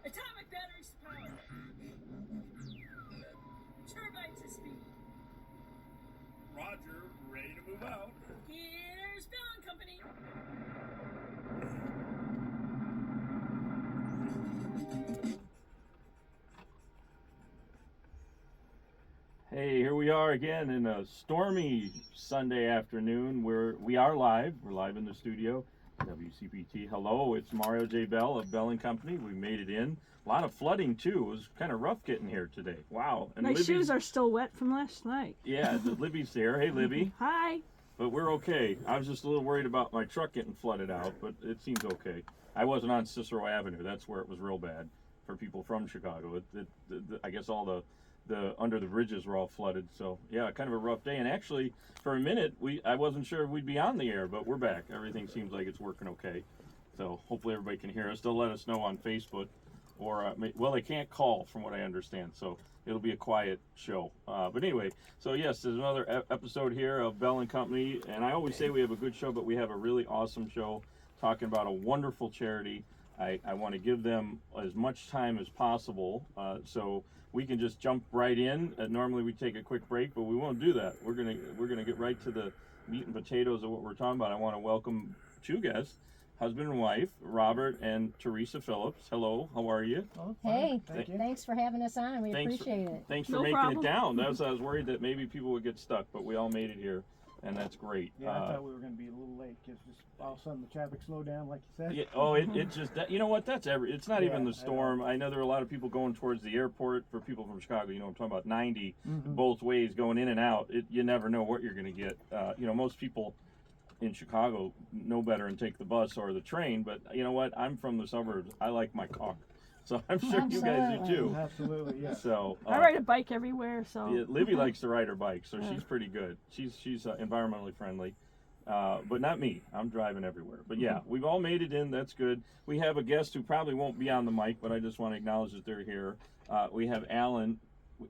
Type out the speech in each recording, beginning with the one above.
Atomic batteries to power. Turbines to speed. Roger, ready to move out. Here's Bell and Company. Hey, here we are again in a stormy Sunday afternoon. We are live. We're live in the studio. WCPT. Hello, it's Mario J. Bell of Bell and Company. We made it in. A lot of flooding too. It was kind of rough getting here today. Wow. And my shoes are still wet from last night. Yeah, Libby's there. Hey, Libby. Hi. But we're okay. I was just a little worried about my truck getting flooded out, but it seems okay. I wasn't on Cicero Avenue. That's where it was real bad for people from Chicago. I guess all the under the bridges were all flooded. So yeah, kind of a rough day. And actually, for a minute, I wasn't sure if we'd be on the air, but we're back. Everything seems like it's working okay. So hopefully everybody can hear us. They'll let us know on Facebook, or well, they can't call from what I understand. So it'll be a quiet show. But anyway, so yes, there's another episode here of Bell and Company. And I always say we have a good show, but we have a really awesome show talking about a wonderful charity. I want to give them as much time as possible, so we can just jump right in. Normally we take a quick break, but we won't do that. We're gonna get right to the meat and potatoes of what we're talking about. I want to welcome two guests, husband and wife, Robert and Teresa Phillips. Hello, how are you? Oh, hey, thanks for having us on. We appreciate it. Thanks for making it down. I was worried that maybe people would get stuck, but we all made it here. And that's great. Yeah, I thought we were going to be a little late because just all of a sudden the traffic slowed down, like you said. Yeah. Oh, it just you know what? That's it's not even the storm. I know there are a lot of people going towards the airport. For people from Chicago, I'm talking about 90 both ways going in and out. You never know what you're going to get. Most people in Chicago know better and take the bus or the train. But you know what? I'm from the suburbs. I like my car. So I'm sure you guys do too. Absolutely, yeah. So I ride a bike everywhere. So yeah, Libby likes to ride her bike, so she's pretty good. She's environmentally friendly, but not me. I'm driving everywhere. But yeah, we've all made it in. That's good. We have a guest who probably won't be on the mic, but I just want to acknowledge that they're here. We have Alan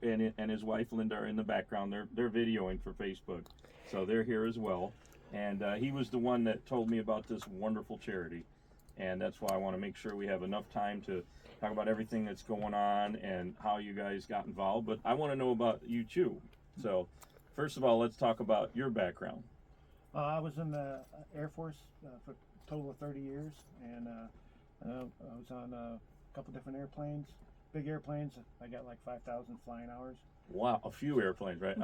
and his wife Linda are in the background. They're videoing for Facebook, so they're here as well. And he was the one that told me about this wonderful charity, and that's why I want to make sure we have enough time to talk about everything that's going on and how you guys got involved. But I want to know about you too. So first of all, let's talk about your background. I was in the Air Force for a total of 30 years, and I was on a couple different airplanes, big airplanes. I got like 5,000 flying hours. Wow, a few airplanes, right?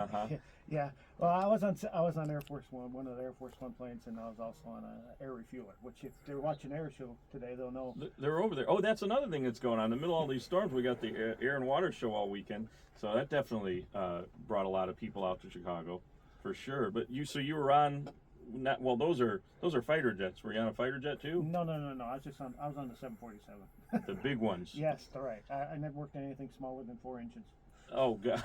Yeah. Well, I was on Air Force One, one of the Air Force One planes, and I was also on an air refueler. Which, if they're watching Air Show today, they'll know. They're over there. Oh, that's another thing that's going on. In the middle of all these storms, we got the Air and Water Show all weekend, so that definitely brought a lot of people out to Chicago, for sure. But you were on. Those are fighter jets. Were you on a fighter jet too? No. I was on the 747. The big ones. Yes, right. I never worked on anything smaller than 4 inches. Oh God,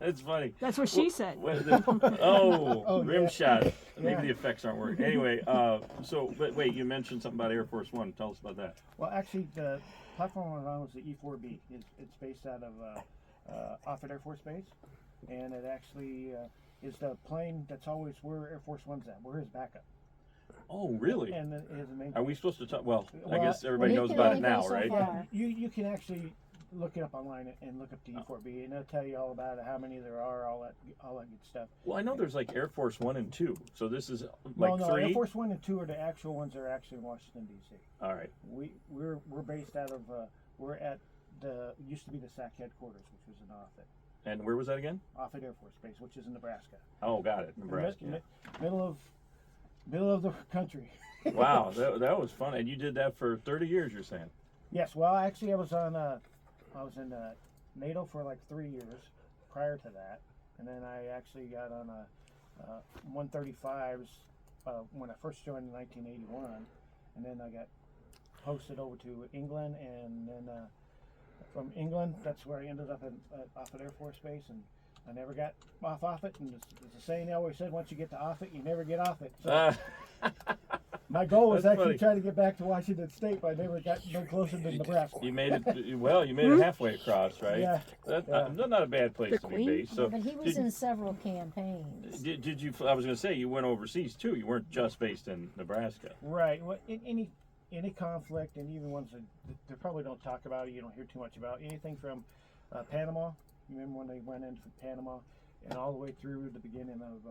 that's funny. That's what she said. Rim shot. Yeah. Maybe the effects aren't working. Anyway, but wait, you mentioned something about Air Force One. Tell us about that. Well, actually, the platform I was on was the E-4B. It's based out of Offutt Air Force Base, and it actually is the plane that's always where Air Force One's at. We're his backup. Oh, really? And his main. Are we supposed to talk? Well, I guess everybody knows about it now, right? Yeah, you can actually look it up online and look up the E-4B, and it'll tell you all about it, how many there are, all that good stuff. Well, I know there's like Air Force 1 and 2, so this is like 3? Air Force 1 and 2 are the actual ones that are actually in Washington, D.C. All right. We're based out of, we're at used to be the SAC headquarters, which was in Offutt. And where was that again? Offutt Air Force Base, which is in Nebraska. Oh, got it, Nebraska. Middle of the country. Wow, that was fun. And you did that for 30 years, you're saying? Yes, well, actually I was in NATO for like 3 years prior to that, and then I actually got on 135s when I first joined in 1981, and then I got posted over to England, and then from England, that's where I ended up at Offutt Air Force Base, and I never got off Offutt, and it's a saying they always said, once you get to Offutt, you never get off it. So my goal was actually trying to get back to Washington State, but I never got no closer than Nebraska. You made it, well, you made it halfway across, right? Yeah. That's not a bad place to be based. So, but he was in several campaigns. Did you, I was going to say, you went overseas too. You weren't just based in Nebraska. Right. Well, any conflict, and even ones that they probably don't talk about, you don't hear too much about, anything from Panama. You remember when they went into Panama, and all the way through the beginning of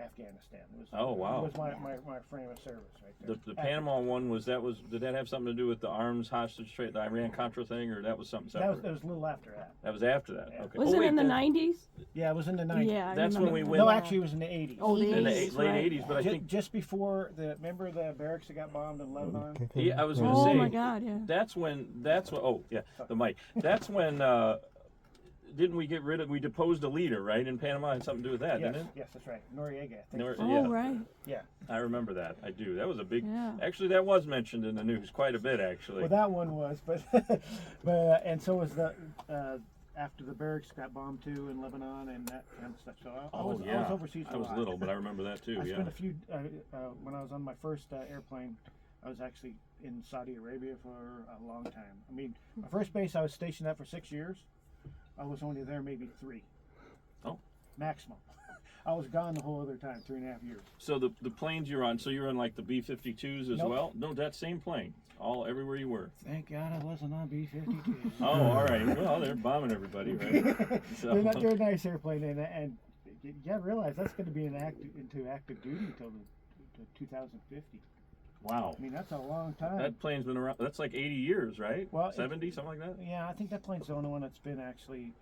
Afghanistan. It was, Oh, wow. It was my frame of service right there. The Panama one did that have something to do with the arms hostage trade, the Iran Contra thing, or that was something separate? That was a little after that. That was after that. Yeah. Okay. Was it in the 90s? Yeah, it was in the 90s. Yeah. I That's when remember we that. went. No, actually, it was in the 80s. Oh, the In the 80s, late right. 80s, but I think Just before remember the barracks that got bombed in Lebanon? I was going to Oh say my God, yeah. that's when oh yeah, the mic. That's when didn't we we deposed a leader, right, in Panama? It had something to do with that, Yes, didn't it? yes, that's right. Noriega, I think. Nor- Oh, yeah. right. Yeah. I remember that. I do. That was a big. Yeah. Actually, that was mentioned in the news quite a bit, actually. Well, that one was, but and so was the after the barracks got bombed too in Lebanon and that kind of stuff. So I was overseas. I was a lot. little, but I remember that too. I Yeah. spent a few when I was on my first airplane. I was actually in Saudi Arabia for a long time. I mean, my first base I was stationed at for 6 years. I was only there maybe 3. Oh. Maximum. I was gone the whole other time, 3.5 years. So the planes you're on, so you're on like the B-52s as Nope. well? No, that same plane, everywhere you were. Thank God I wasn't on B-52. Oh, all right. Well, they're bombing everybody, right? So- they're a nice airplane, and you gotta realize that's going to be into active duty until the 2050. Wow. I mean, that's a long time. That plane's been around. That's like 80 years, right? Well, 70, something like that. Yeah, I think that plane's the only one that's been actually.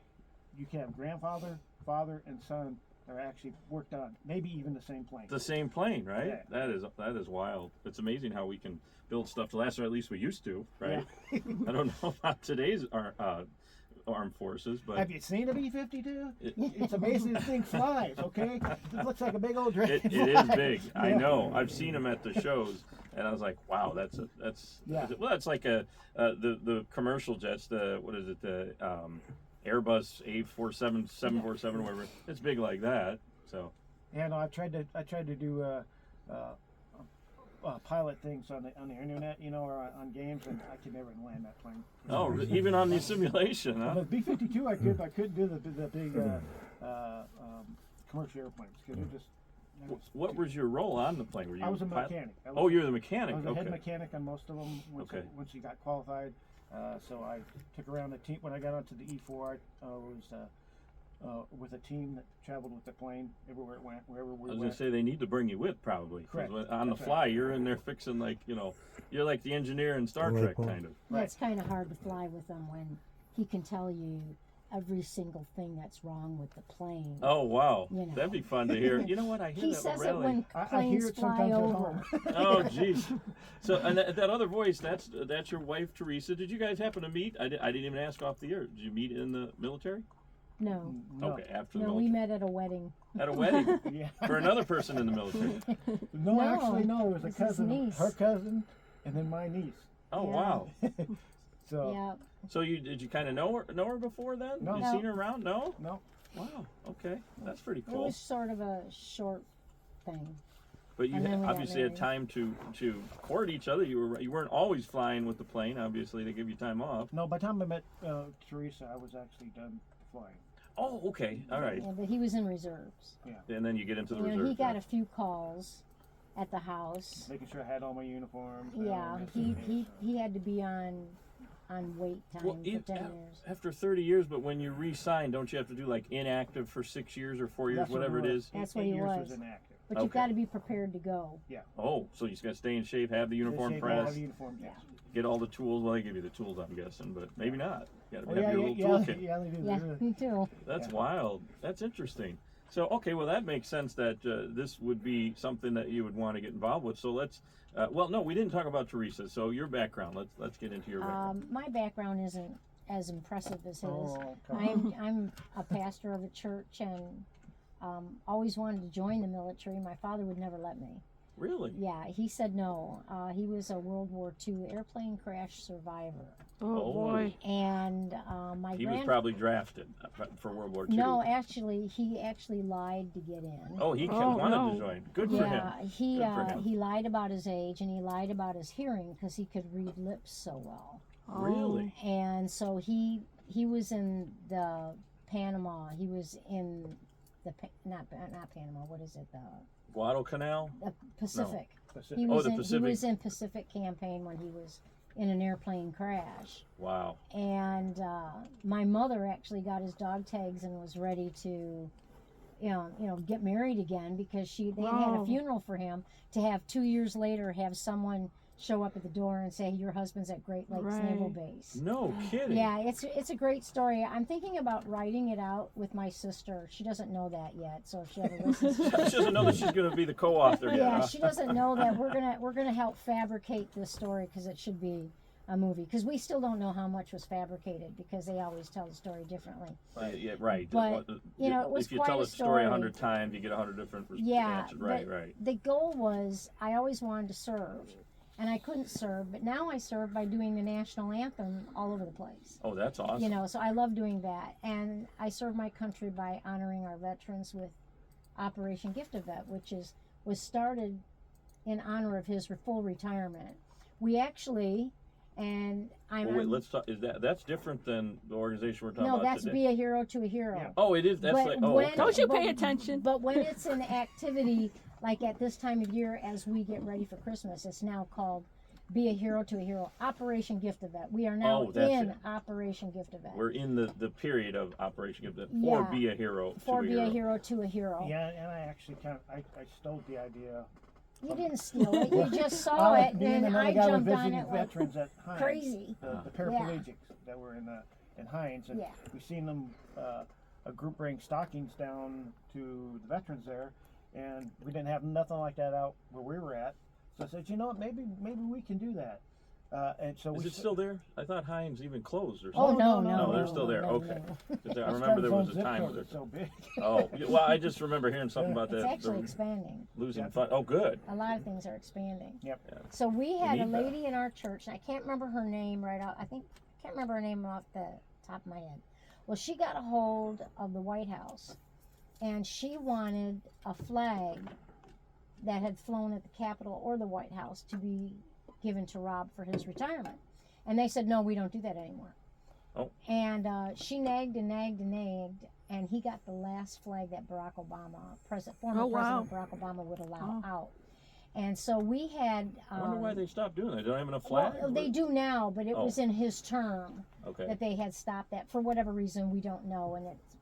You can have grandfather, father, and son that are actually worked on, maybe even the same plane. The same plane, right? Yeah. That is wild. It's amazing how we can build stuff to last, or at least we used to, right? I don't know about today's armed forces, but Have you seen a B-52? It- It's amazing this thing flies. Okay, it looks like a big old dragon. it is big. I know. I've seen them at the shows, and I was like, wow, that's Yeah. well, it's like the commercial jets. The what is it? The Airbus A47, 747, whatever. It's big like that. So Yeah, no, I tried to do pilot things on the internet, or on games, and I could never land that plane. even on the simulation, huh? But B-52, I couldn't do the big commercial airplanes because it just. What was your role on the plane? Were you I was a pilot? mechanic. Oh, you're the mechanic. I was a Okay. head mechanic on most of them once you got qualified. So I took around the team when I got onto the E4. I was with a team that traveled with the plane everywhere it went, wherever we I was went. gonna say they need to bring you with probably. 'Cause Correct. on the That's fly, you're in there fixing you're like the engineer in Star Trek kind of. Right. It's kind of hard to fly with him when he can tell you every single thing that's wrong with the plane. Oh wow, You know. that'd be fun to hear. You know what? I hear He that says it rarely. when I hear planes it fly sometimes at over. home. Oh jeez. So and that other voice, that's your wife Teresa. Did you guys happen to meet? I didn't even ask off the air. Did you meet in the military? No, No. Okay, after the no, we military. met at a wedding. At a wedding Yeah. for another person in the military. No, actually, no. It was a it's his cousin, niece. her cousin, and then my niece. Oh Yeah. wow. So Yeah, So did you kind of know her before then? No. You No. seen her around? No. no, Wow. Okay, that's pretty it cool. was sort of a short thing. But you And then we got obviously had married. time to court each other. You weren't always flying with the plane. Obviously, they give you time off. no. By the time I met Teresa, I was actually done flying. Oh, okay, all right. Yeah, but he was in reserves. And then you get into the You know, reserve. he got a few calls at the house. Making sure I had all my uniforms. Yeah, he had to be on wait time Well, for 10 years. after 30 years, but when you re-sign, don't you have to do like inactive for 6 years or 4 years, That's what whatever it was. is? That's 8 what he years was. inactive. But you've Okay. got to be prepared to go. Oh, so you just got to stay in shape, have the uniform Have pressed, the uniform, yes. get all the tools. Well, they give you the tools, I'm guessing, but maybe not. You got to Oh, have yeah, your yeah, little yeah, toolkit. yeah, they do. Yeah, They're- me too. That's Yeah. wild. That's interesting. So, okay, well, that makes sense that this would be something that you would want to get involved with. So let's, well, no, we didn't talk about Teresa. So your background, let's get into your background. My background isn't as impressive as his. Oh, come on. I'm a pastor of a church and always wanted to join the military. My father would never let me. Really? Yeah, he said no. He was a World War II airplane crash survivor. Oh, Oh. boy. And my He was probably drafted for World War II. No, actually, he actually lied to get in. Oh, he Oh, wanted no. to join. Good for him. Yeah, he Good for him. he lied about his age and he lied about his hearing because he could read lips so well. Really? And so he was in the Panama. He was in the not Panama. What is it? Guadalcanal? The Pacific. Pacific. He Oh, was the in, Pacific. He was in Pacific campaign when he was in an airplane crash. Wow. And my mother actually got his dog tags and was ready to, get married again because they had a Wow. funeral for him. To have 2 years later have someone show up at the door and say your husband's at Great Lakes Naval Right. Base. No kidding. Yeah, it's a great story. I'm thinking about writing it out with my sister. She doesn't know that yet, so if she ever listens to She doesn't know that she's going to be the co-author yet. yeah, huh? she doesn't know that we're gonna help fabricate this story because it should be a movie. Because we still don't know how much was fabricated because they always tell the story differently. Yeah, right. But, it was if you quite tell a a story story. 100 times, you get 100 different Yeah, answers. Right, but right. the goal was I always wanted to serve, and I couldn't serve, but now I serve by doing the national anthem all over the place. Oh, that's awesome. So I love doing that, and I serve my country by honoring our veterans with Operation Gift a Vet, which was started in honor of his full retirement. We actually, and I'm Well, wait, let's talk. That's different than the organization we're talking no, about that's today? Be a Hero to a Hero. Yeah. Oh, it is. That's But like. Oh, when- okay. Don't you pay but- attention? But when it's an activity like at this time of year as we get ready for Christmas, it's now called Be a Hero to a Hero, Operation Gift a Vet. We are now Oh, that's in it. Operation Gift a Vet. We're in the period of Operation Give That Yeah. Be a Hero For to Be a Hero to a Hero. Yeah, and I actually I stole the idea. You didn't steal it. You just saw it, Being and another I guy with jumped on visiting it like veterans at Heinz, crazy. the paraplegics that were in Heinz, and Yeah. we seen them a group bring stockings down to the veterans there, and we didn't have nothing like that out where we were at. So I said, you know what, maybe we can do that. And so Is we it still there? I thought Heinz even closed or Oh something. no, no, no, no, they're still there. no, Okay. no. 'Cause I remember there was a time where it's so big. Oh, yeah, well, I just remember hearing something about It's that. actually the expanding. losing Yeah. fun. Oh, good. A lot of things are expanding. Yep. Yeah. So we had a need that. lady in our church, and I can't remember her name right out. Can't remember her name off the top of my head. Well, she got a hold of the White House, and she wanted a flag that had flown at the Capitol or the White House to be given to Rob for his retirement. And they said, no, we don't do that anymore. Oh. And she nagged and nagged and nagged, and he got the last flag that Barack Obama, former Oh, wow. President Barack Obama, would allow out. And so we had. I wonder why they stopped doing that. They don't have enough Well, flags. they do now, but it Oh. was in his term Okay. that they had stopped that for whatever reason we don't know, and it's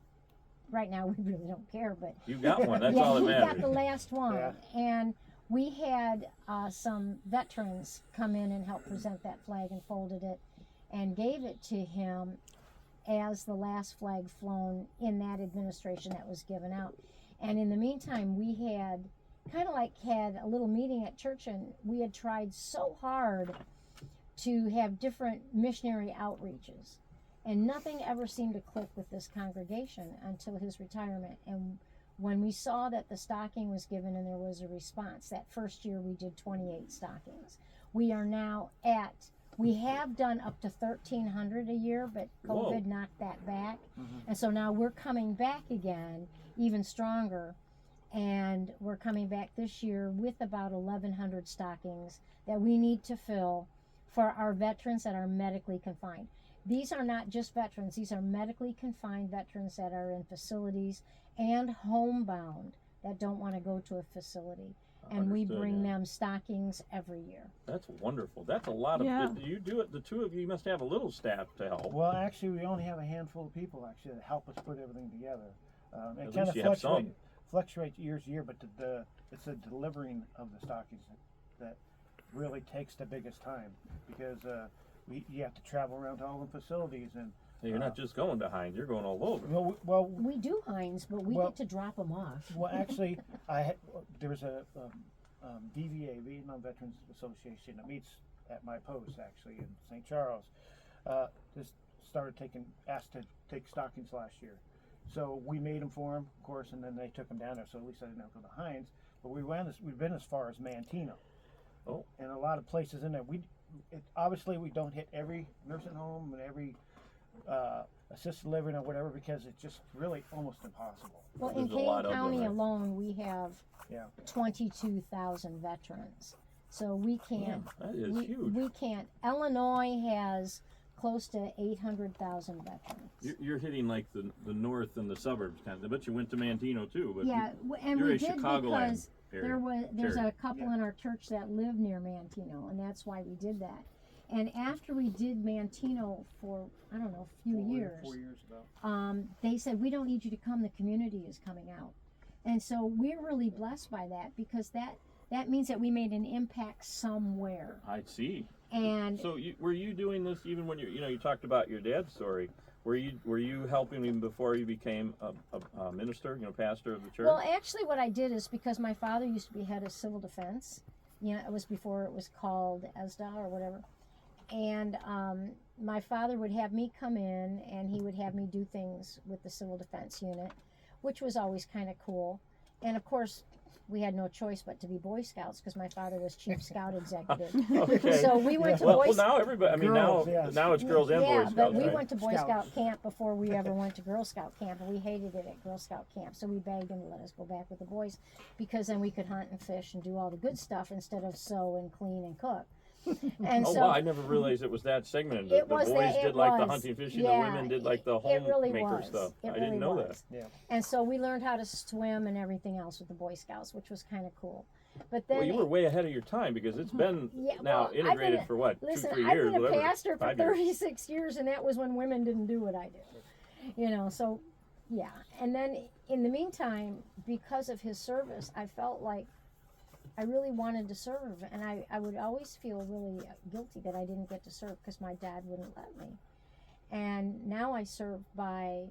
right now we really don't care. But You got one. That's yeah, all that he matters. got the last one, Yeah. and we had some veterans come in and help present that flag and folded it and gave it to him as the last flag flown in that administration that was given out. And in the meantime, we had had a little meeting at church, and we had tried so hard to have different missionary outreaches, and nothing ever seemed to click with this congregation until his retirement. And when we saw that the stocking was given and there was a response, that first year we did 28 stockings. We are now we have done up to 1,300 a year, but Whoa. COVID knocked that back. Mhm. And so now we're coming back again, even stronger. And we're coming back this year with about 1,100 stockings that we need to fill for our veterans that are medically confined. These are not just veterans, these are medically confined veterans that are in facilities and homebound that don't want to go to a facility. And we Understood, bring yeah. them stockings every year. That's wonderful. That's a lot of. Yeah. You do it. The two of you must have a little staff to help. Well, actually, we only have a handful of people actually that help us put everything together. At It least kind of you have some. fluctuates year to year, but it's the delivering of the stockings that really takes the biggest time because you have to travel around to all the facilities and. Hey, you're not just going to Heinz. You're going all over. Well, We do Heinz, but we Well- get to drop them off. well, actually, there was a VVA, Vietnam Veterans Association, that meets at my post actually in St. Charles. Just asked to take stockings last year, so we made them for them, of course, and then they took them down there. So at least I didn't have to go to Heinz. But we've been as far as Mantino. Oh. And a lot of places in there. Obviously we don't hit every nursing home and every assisted living or whatever because it's just really almost impossible. Well, in There's a lot Kane of them, County right? alone, we have Yeah. 22,000 veterans. So we can't. That is huge. We can't. Illinois has close to 800,000 veterans. You're hitting like the north and the suburbs kind of. I bet you went to Mantino too. But Yeah, and you're we a did Chicagoland. because area. There's Cherry. a couple Yeah. in our church that live near Mantino, and that's why we did that. And after we did Mantino for, I don't know, a few years, 4 years about. they said, we don't need you to come, the community is coming out. And so we're really blessed by that, because that means that we made an impact somewhere. I see. And So were you doing this even when you talked about your dad's story? Were you helping him before you became a minister, pastor of the church? well, actually what I did is, because my father used to be head of civil defense, it was before it was called ESDA or whatever. And my father would have me come in, and he would have me do things with the civil defense unit, which was always kind of cool. And of course, we had no choice but to be Boy Scouts, because my father was chief scout executive. Okay. So we went to well, Boy now everybody. I mean, Girls, now yes. now it's girls and yeah, boys. but Scouts, we right? went to Boy Scouts. Scout camp before we ever went to Girl Scout camp, and we hated it at Girl Scout camp. So we begged him to let us go back with the boys, because then we could hunt and fish and do all the good stuff instead of sew and clean and cook. And Oh so wow! I never realized it was that segmented. It the was boys that- did it like the was. hunting, fishing. Yeah, the women did like the it really homemaker was. stuff. It I really didn't know was. Yeah. And so we learned how to swim and everything else with the Boy Scouts, which was kind of cool. But that. then, Well, you were way ahead of your time, because it's been Yeah, now well, I've integrated been- for what, listen, 2-3 I've years, been a whatever. pastor for 5 years. 36 years, and that was when women didn't do what I did. So, yeah. And then in the meantime, because of his service, I felt like I really wanted to serve, and I would always feel really guilty that I didn't get to serve because my dad wouldn't let me. And now I serve by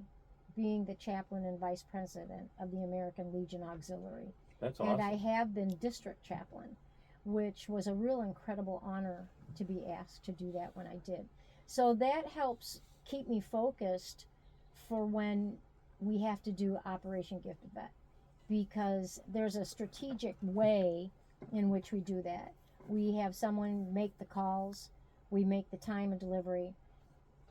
being the chaplain and vice president of the American Legion Auxiliary. That's And awesome. I have been district chaplain, which was a real incredible honor to be asked to do that when I did. So that helps keep me focused for when we have to do Operation Gift of Vet, because there's a strategic way in which we do that. We have someone make the calls, we make the time of delivery,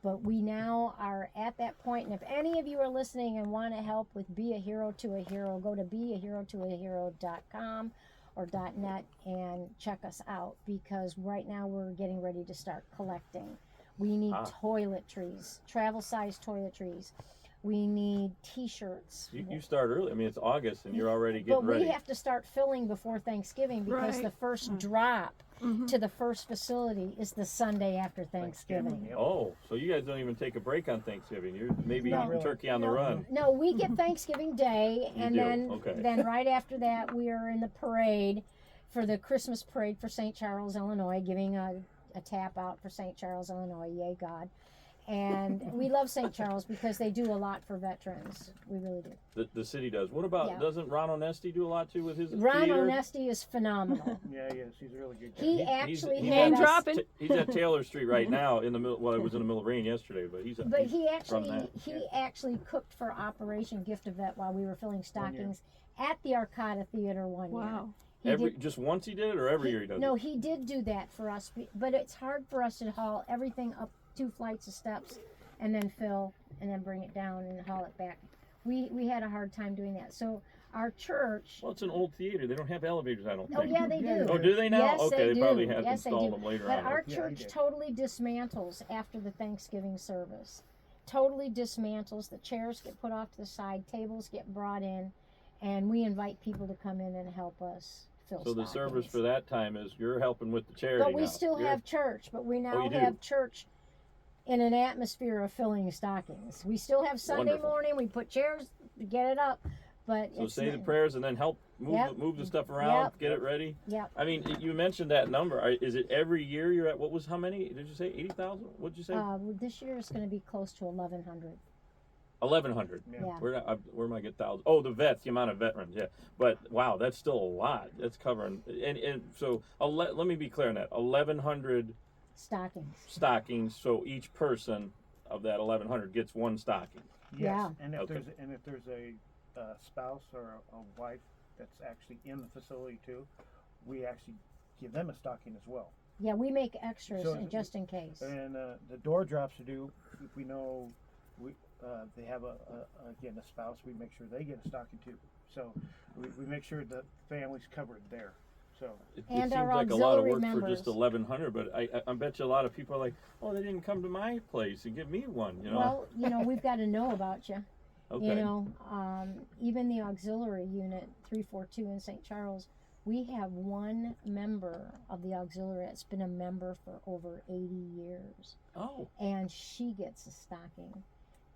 but we now are at that point. And if any of you are listening and want to help with Be a Hero to a Hero, go to beahero2ahero.com or .net and check us out, because right now we're getting ready to start collecting. We need toiletries, travel size toiletries. We need t-shirts. You start early. I mean, it's August, and you're already But getting we ready. have to start filling before Thanksgiving, because Right. the first drop to the first facility is the Sunday after Thanksgiving. Yep. Oh, so you guys don't even take a break on Thanksgiving. You're maybe No. eating Really. turkey on the No. run. No, we get Thanksgiving Day, You and do, then okay. then right after that we are in the parade for the Christmas parade for St. Charles, Illinois, giving a tap out for St. Charles, Illinois. Yay, God. And we love St. Charles because they do a lot for veterans. We really do. The city does. What about, Yeah. doesn't Ron Onesti do a lot too with his Ron theater? Onesti is phenomenal. Yeah, yes, he's a really good guy. He He's- actually he's had Name us, dropping. He's at Taylor Street right now in the middle. Well, it was in the middle of rain yesterday, but he's. but he's he from that. actually cooked for Operation Gift of Vet while we were filling stockings at the Arcada Theater one year. Wow. He Every did- just once he did it, or every year he does No, it. he did do that for us, but it's hard for us to haul everything up 2 flights of steps and then fill and then bring it down and haul it back. We had a hard time doing that. So our church, Well, it's an old theater. They don't have elevators, I don't oh think. yeah, they do. Oh, do they now? Yes, okay, they they probably do. had Yes, they installed do. them later But on. our Yeah, he church did. totally dismantles after the Thanksgiving service. Totally dismantles. The chairs get put off to the side, tables get brought in, and we invite people to come in and help us fill So the service stockings. for that time is you're helping with the charity But we now. still You're- have church, but we now you do? have church in an atmosphere of filling stockings. We still have Sunday Wonderful. morning, we put chairs to get it up, but So it's say the not- prayers and then help move Yep. move the stuff around, Yep. get it ready. Yep. I mean, you mentioned that number. Is it every year you're at? What was how many? Did you say 80,000? What did you say? This year is going to be close to 1,100. 1,100. Yeah. Yeah. Where am I get thousand? Oh, the vets, the amount of veterans. Yeah, but wow, that's still a lot. That's covering. And so let me be clear on that. 1,100 Stockings. stockings. So each person of that 1,100 gets one stocking. Yes, Yeah. and if Okay. there's a spouse or a wife that's actually in the facility too, we actually give them a stocking as well. Yeah, we make extras So- just in case. And the door drops to do, if we know they have again a spouse, we make sure they get a stocking too. So we make sure the family's covered there. So It And seems our like a lot of auxiliary work for members. just 1,100, but I bet you a lot of people are like, oh, they didn't come to my place and give me one. You know. Well, we've got to know about you. Okay. You know, even the auxiliary unit 342 in St. Charles, we have one member of the auxiliary that's been a member for over 80 years, Oh, and she gets a stocking.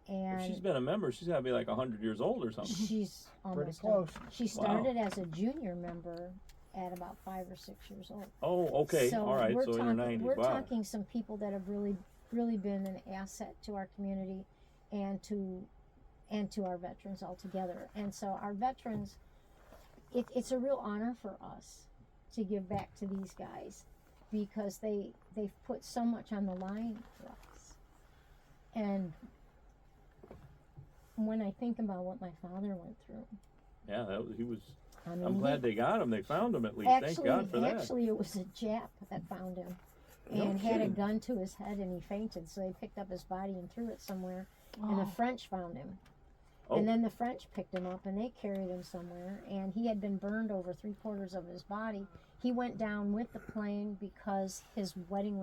if And she's been a member, she's got to be like 100 years old or something. she's Pretty almost close. She started as a junior member at about 5 or 6 years old. Oh, okay. So All right. we're So in talking, your 90s. we're Wow. talking some people that have really been an asset to our community and to our veterans altogether. And so our veterans, it's a real honor for us to give back to these guys because they've put so much on the line for us. And when I think about what my father went through, Yeah, he was. I mean, I'm glad they got him. They found him at least. Actually, Thank God for that. Actually, it was a Jap that found him No and had a kidding. gun to his head and he fainted. So they picked up his body and threw it somewhere. And the Oh. French found him. Oh. And then the French picked him up and they carried him somewhere. And he had been burned over 3/4 of his body. He went down with the plane because his wedding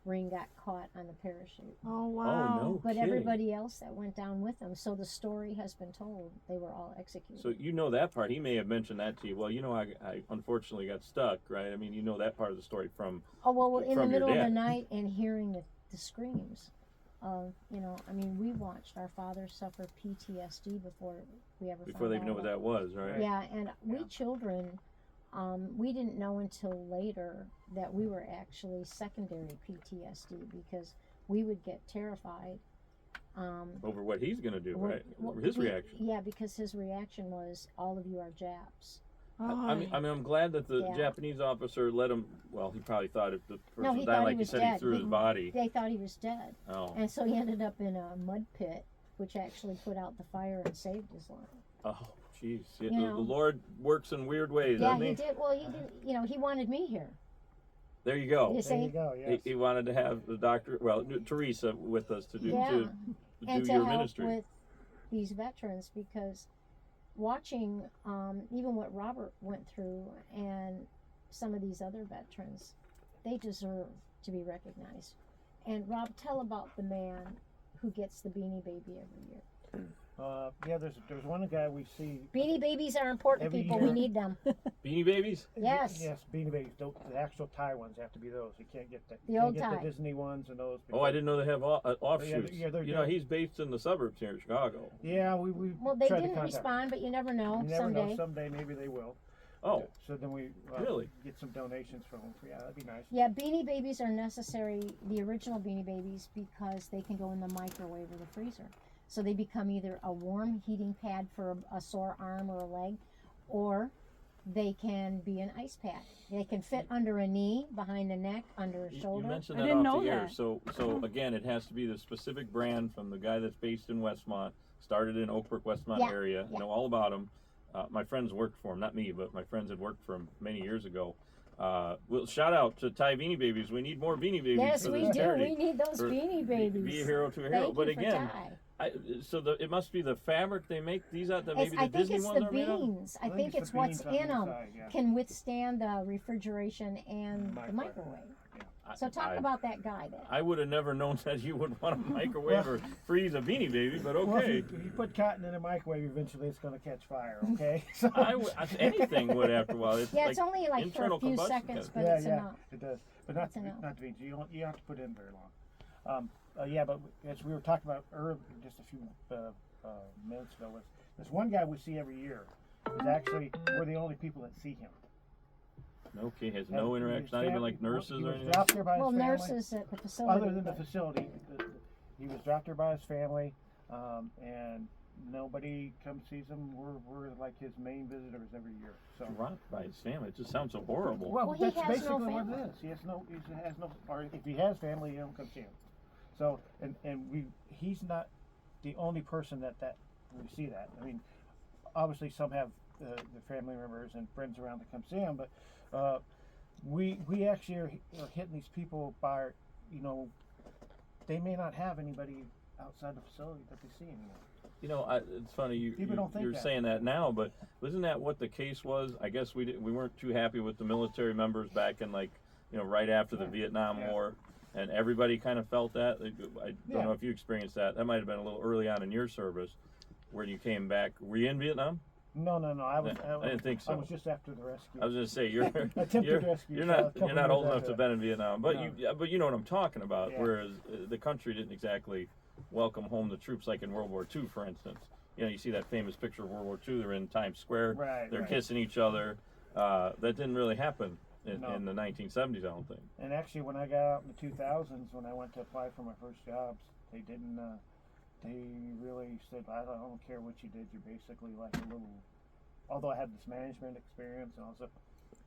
ring got caught on the parachute. Oh wow. no. But kidding. everybody else that went down with him, so the story has been told, they were all executed. So you know that part. He may have mentioned that to you. Well, you know, I unfortunately got stuck, right? I mean, you know that part of the story from. Oh well, in the from your middle of the dad. night and hearing the screams of, you know, I mean, we watched our father suffer PTSD before we ever Before found they out even know what about that was, right? it. Yeah, and we Yeah. children, we didn't know until later that we were actually secondary PTSD because we would get terrified. Over what he's gonna do, what- right? what His we- reaction. Yeah, because his reaction was, all of you are Japs. I mean, I'm glad that the Yeah. Japanese officer let him. Well, he probably thought if the person No, he died, thought like he you was said, dead. he threw his He- body. They thought he was dead. Oh, And so he ended up in a mud pit, which actually put out the fire and saved his life. oh, jeez. You The know. Lord works in weird ways, Yeah, doesn't he he? did. Well, he did. You know, he wanted me here. There you go. You There you see, go. Yes. He wanted to have the doctor, well, Teresa, with us to do Yeah. to and do to your help ministry. with these veterans because watching even what Robert went through and some of these other veterans, they deserve to be recognized. And Rob, tell about the man who gets the Beanie Baby every year. Yeah, there's one guy we see. Beanie Babies are important, Every people. year. We need them. Beanie Babies? Yes. Yes, Beanie Babies. The actual Thai ones have to be those. You can't get the The old can't get Thai. the Disney ones and those. Oh, I didn't know they have offshoots. yeah, they're you know, good. he's based in the suburbs here in Chicago. Yeah, we Well, they tried to didn't contact respond, but you never know. them. You never Someday. know. Someday maybe they will. Oh, So then we Really? get some donations from them. Yeah, that'd be nice. Yeah, Beanie Babies are necessary, the original Beanie Babies, because they can go in the microwave or the freezer. So they become either a warm heating pad for a sore arm or a leg, or they can be an ice pack. They can fit under a knee, behind a neck, under a you shoulder. mentioned I that didn't off know the air. that. So again, it has to be the specific brand from the guy that's based in Westmont, started in Oak Brook, Westmont Yeah, area. yeah. Know all about him. My friends worked for him, not me, but my friends had worked for him many years ago. Well, shout out to Thai Beanie Babies. We need more Beanie Babies Yes, for we this do. charity. We need those For- Beanie Babies. Be a hero to a hero. Thank But you for again, Ty. it must be the fabric they make these out that maybe I the think Disney it's ones the are made of. beans. I think it's the what's beans on in the them inside, yeah. can withstand the refrigeration and the Microwave. microwave. So talk I- about that guy then. I would have never known that you would want to microwave or freeze a Beanie Baby, but Well, okay. if you put cotton in a microwave, eventually it's going to catch fire. Okay. So Anything would after a while. It's Yeah, like it's only like for a internal few combustion seconds, kind but yeah, it's yeah, enough. it does. But not It's enough. not the beans. You don't have to put it in very long. Yeah, but as we were talking about earlier, just a few minutes ago, was there's one guy we see every year. Is actually we're the only people that see him. Okay, has no interaction, not even like nurses he or was anything. dropped there by Well, his family. nurses at the facility. Other than the but- facility, he was dropped there by his family, and nobody comes sees him. We're like his main visitors every year. So. Dropped by his family. It just sounds so horrible. Well, he that's has basically no what family. it is. He has no, or if he has family, he don't come see him. So, he's not the only person that we see that. I mean, obviously some have the family members and friends around to come see him, but we actually are hitting these people by, they may not have anybody outside the facility that they see anymore. You know, it's funny People don't think you're that. saying that now, but wasn't that what the case was? I guess we weren't too happy with the military members back in right after the Yeah. Vietnam Yeah. War, and everybody kind of felt that. I don't Yeah. know if you experienced that. That might have been a little early on in your service, when you came back. Were you in Vietnam? No. I was. I didn't think so. I was just after the rescue. I was going to say you're Attempted rescue. you're so a not couple you're not years old enough after to have that. been in Vietnam, but No. you know what I'm talking about. Yeah. Whereas the country didn't exactly welcome home the troops like in World War II, for instance. You know, you see that famous picture of World War II. They're in Times Square. Right. They're right. kissing each other. That didn't really happen in No. the 1970s, I don't think. And actually, when I got out in the 2000s, when I went to apply for my first jobs, they didn't. They really said, I don't care what you did. You're basically like a little. Although I had this management experience and all that,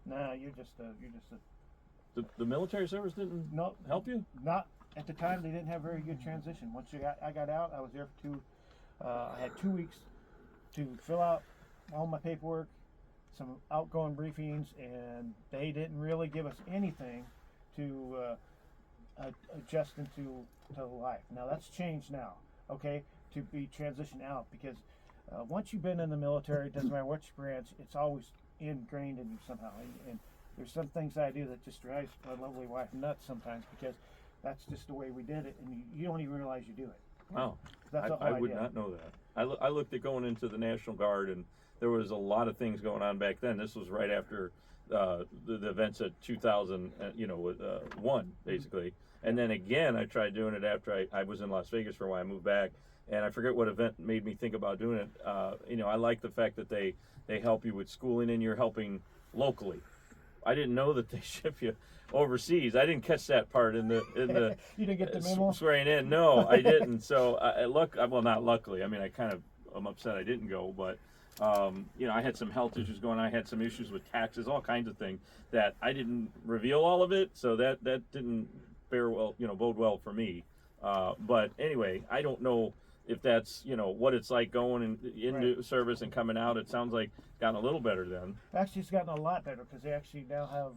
nah, you're just a. The military service didn't No, help you? not at the time. They didn't have very good transition. Once I got out, I was there for I had 2 weeks to fill out all my paperwork, some outgoing briefings, and they didn't really give us anything to adjust into life. Now that's changed now, okay, to be transitioned out because once you've been in the military, it doesn't matter which branch, it's always ingrained in you somehow. And there's some things I do that just drives my lovely wife nuts sometimes because that's just the way we did it, and you don't even realize you do it. Wow. That's all I would did. not know that. I looked at going into the National Guard, and there was a lot of things going on back then. This was right after the events at 2001, basically. And then again, I tried doing it after I was in Las Vegas for a while. I moved back, and I forget what event made me think about doing it. I like the fact that they help you with schooling, and you're helping locally. I didn't know that they ship you overseas. I didn't catch that part in the You didn't get the memo? swearing in. No, I didn't. So well, not luckily. I mean, I'm upset I didn't go, but I had some health issues going on. I had some issues with taxes, all kinds of things that I didn't reveal all of it. So that didn't bode well for me. But anyway, I don't know if that's what it's like going into service and coming out. It sounds like gotten a little better then. Actually, it's gotten a lot better because they actually now have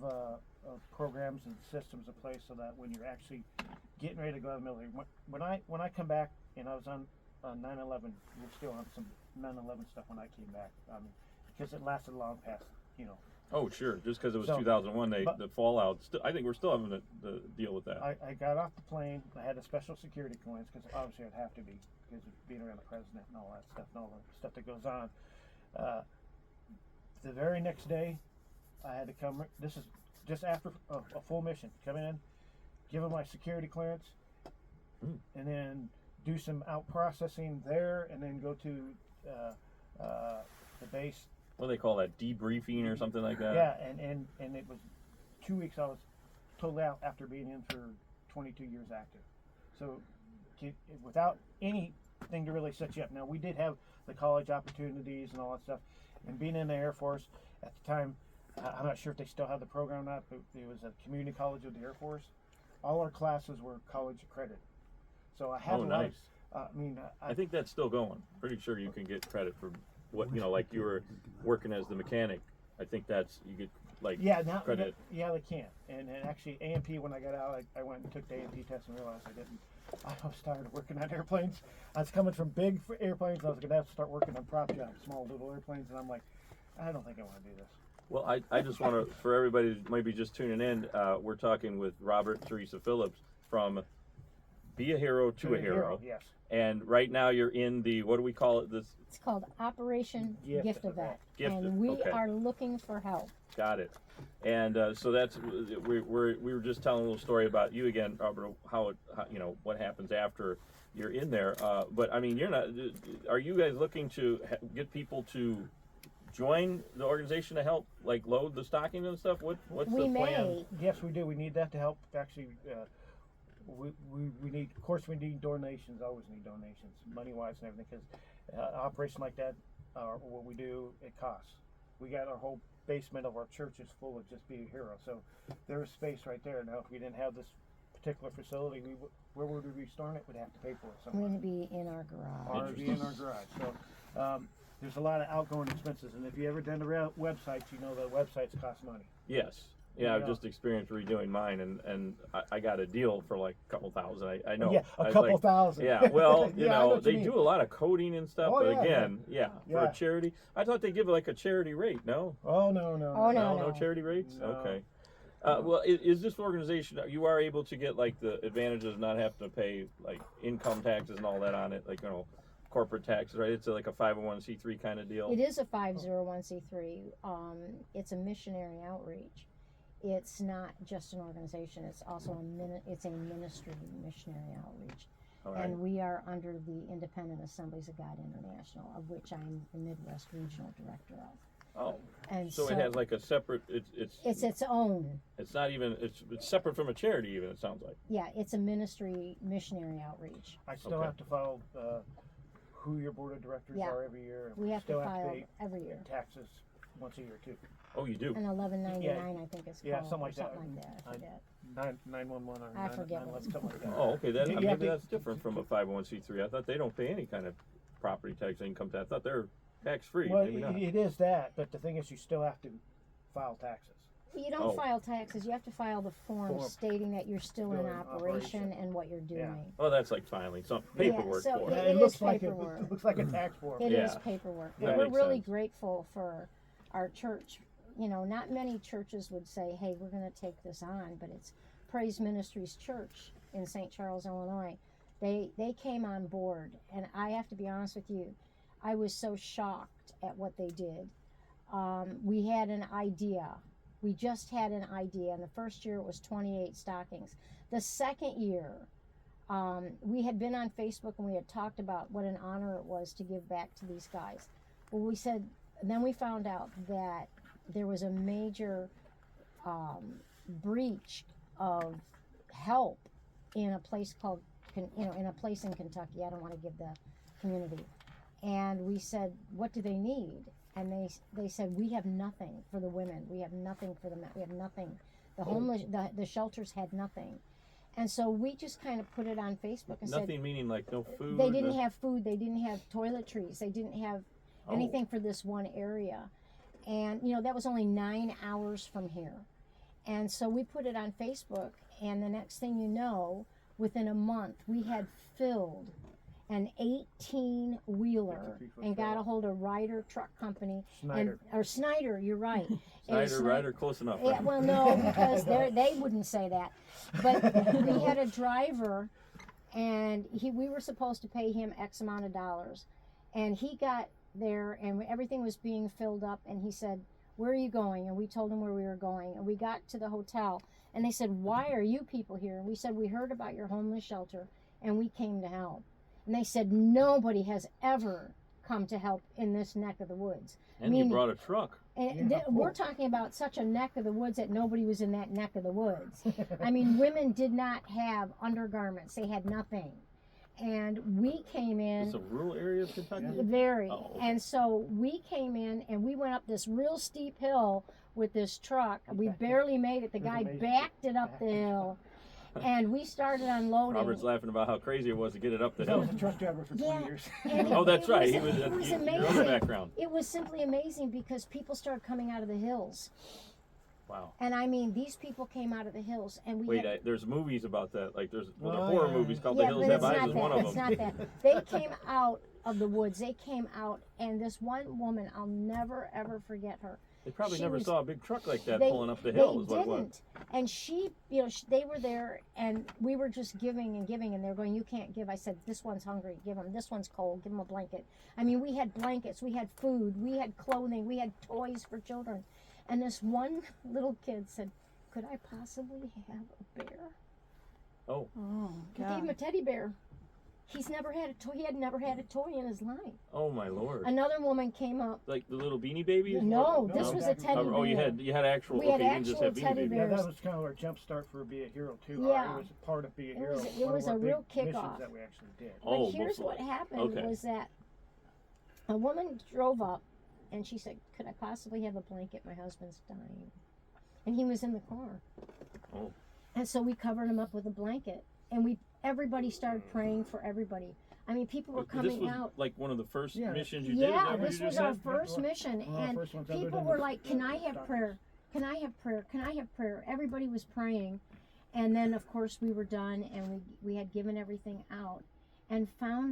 programs and systems in place so that when you're actually getting ready to go to the military, when I come back, and I was on 9/11, we're still on some 9/11 stuff when I came back. Because it lasted long past, Oh, sure. Just because it was So, 2001, the fallout. I think we're still having to deal with that. I got off the plane. I had a special security clearance because obviously I'd have to be because of being around the president and all that stuff and all the stuff that goes on. The very next day, I had to come. This is just after a full mission. Come in, give them my security clearance, and then do some out processing there, and then go to the base. What do they call that? Debriefing or something like that? Yeah, and it was 2 weeks I was totally out after being in for 22 years active. So without anything to really set you up. Now, we did have the college opportunities and all that stuff. And being in the Air Force at the time, I'm not sure if they still have the program or not, but it was a community college of the Air Force. All our classes were college accredited. So I had Oh, a lot nice. I I think that's still going. Pretty sure you can get credit for what, like you were working as the mechanic. I think you get yeah, now credit. yeah, they can. And actually, A&P, when I got out, I went and took the A&P test and realized I didn't. I was tired of working on airplanes. I was coming from big airplanes. I was going to have to start working on prop jobs, small little airplanes, and I'm like, I don't think I want to do this. Well, I just want to, for everybody that might be just tuning in, we're talking with Robert and Teresa Phillips from Be a Hero to a Hero. Yes. And right now you're in the, what do we call it? It's called Operation Gift a Vet, Gift a- and we okay. are looking for help. Got it. And so that's we were just telling a little story about you again, Robert. How what happens after you're in there. But I mean, you're not. Are you guys looking to get people to join the organization to help load the stockings and stuff? What's We the may. plan? Yes, we do. We need that to help. Actually, we need. Of course, we need donations. Always need donations, money wise and everything. Because operation like that, what we do, it costs. We got our whole basement of our church is full of just Be a Hero. So there is space right there. Now, if we didn't have this particular facility, where would we be storing it? We'd have to pay for it somewhere. Wouldn't be in our garage. Or it'd be in our garage. So there's a lot of outgoing expenses, and if you ever done the websites, you know that websites cost money. Yes. Yeah, I've Yeah. just experienced redoing mine, and I got a deal for a couple thousand. I know. Yeah, a I couple thousand. Yeah, well, Yeah, I know what you they mean. do a lot of coding and stuff, Oh, but yeah, again, for Yeah. a charity, I thought they give a charity rate. No, Oh no. Oh, no. no charity rates. No. Okay. Well, is this organization? You are able to get the advantages of not having to pay income taxes and all that on it, corporate taxes, right? It's like a 501c3 kind of deal. It is a 501c3. It's a missionary outreach. It's not just an organization. It's also it's a ministry missionary outreach. All right. And we are under the Independent Assemblies of God International, of which I'm the Midwest Regional Director of. Oh, And so it has like a separate. it's its own. It's not even. It's separate from a charity. Even it sounds like. Yeah, it's a ministry missionary outreach. I still Okay. have to file who your board of directors Yeah. are every year. We have still to file pay every year. taxes once a year too. Oh, you do. And 1199, I think it's called. Yeah, something or like that. something like that. I I- forget. 911 or I forget 911, something like that. Oh, okay. That You have maybe to- that's different from a 501c3. I thought they don't pay any kind of property tax, income tax. I thought they're tax free. Well, Maybe not. it is that, but the thing is, you still have to file taxes. You don't Oh. file taxes. You have to file the form Form. stating that you're still in Still in operation operation. and what you're doing. Yeah. Oh, that's like filing some paperwork so for Yeah, it. it it is looks like paperwork. it looks like a tax form. It is Yeah. paperwork. That But we're makes really sense. grateful for our church. You know, not many churches would say, hey, we're going to take this on, but it's Praise Ministries Church in St. Charles, Illinois. They came on board, and I have to be honest with you, I was so shocked at what they did. We had an idea. We just had an idea, and the first year it was 28 stockings. The second year, we had been on Facebook and we had talked about what an honor it was to give back to these guys. Well, we said, and then we found out that there was a major breach of help in a place called, in a place in Kentucky. I don't want to give the community. And we said, what do they need? And they said, we have nothing for the women. We have nothing for the men. We have nothing. The homeless, the shelters had nothing. And so we just kind of put it on Facebook and Nothing meaning like no food. they didn't have food. They didn't have toiletries. They didn't have Oh. anything for this one area. And, that was only 9 hours from here. And so we put it on Facebook, and the next thing you know, within a month, we had filled an 18-wheeler 53-foot and got trailer. a hold of Ryder Truck Company. Snyder. Or Snyder, you're right. It was Snyder, Ryder, close enough. Yeah, right? well, no, because they wouldn't say that. But we had a driver, and we were supposed to pay him X amount of dollars. And he got there, and everything was being filled up, and he said, where are you going? And we told him where we were going. And we got to the hotel, and they said, why are you people here? And we said, we heard about your homeless shelter, and we came to help. And they said, nobody has ever come to help in this neck of the woods. And you brought a truck. And Yeah, we're cool. talking about such a neck of the woods that nobody was in that neck of the woods. I mean, women did not have undergarments. They had nothing. And we came in It's a rural area of Kentucky. very. Oh, okay. And so we came in and we went up this real steep hill with this truck. We barely made it. The It was guy amazing. backed it up the hill. And we started unloading. Robert's laughing about how crazy it was to get it up the I hill. was a truck driver for 20 Yeah. years. And Oh, that's it right. was- He was. it was Your other amazing. background. It was simply amazing because people started coming out of the hills. Wow. And I mean, these people came out of the hills, and we Wait, had, there's movies about that. Like there's Oh, horror yeah. movies called yeah, The Hills but Have it's Eyes not is that. one of It's them. not that. They came out of the woods. They came out, and this one woman, I'll never ever forget her. They probably She never was- saw a big truck like that They- pulling up the hill. They Is what it was. didn't, and she, they were there, and we were just giving and giving, and they were going, "You can't give." I said, "This one's hungry. Give him. This one's cold. Give him a blanket." I mean, we had blankets, we had food, we had clothing, we had toys for children, and this one little kid said, "Could I possibly have a bear?" Oh, Oh, I gave him a God. teddy bear. He's never had a toy. He had never had a toy in his life. oh my lord! Another woman came up. Like the little Beanie Babies? No, No, this was a exactly. teddy bear. Oh, you had actual. We had okay, you didn't just have actual Beanie teddy Babies. Yeah, bears. that was kind of our jump start for Be a Hero too. Yeah. It was part of Be a It Hero. was- it one was of our a real big missions kickoff. that we actually did. Oh, But here's before- what happened okay. was that a woman drove up and she said, "Could I possibly have a blanket? My husband's dying." And he was in the car. Oh. And so we covered him up with a blanket, and everybody started praying for everybody. I mean, people were This coming was out. like one of the first Yeah. missions you did. Is Yeah, that what this you was just our said? first Yeah, mission, one of our and first ones other people than were the- like, "Can I have stockings. prayer? Can I have prayer? Can I have prayer?" Everybody was praying, and then of course we were done, and we had given everything out, and found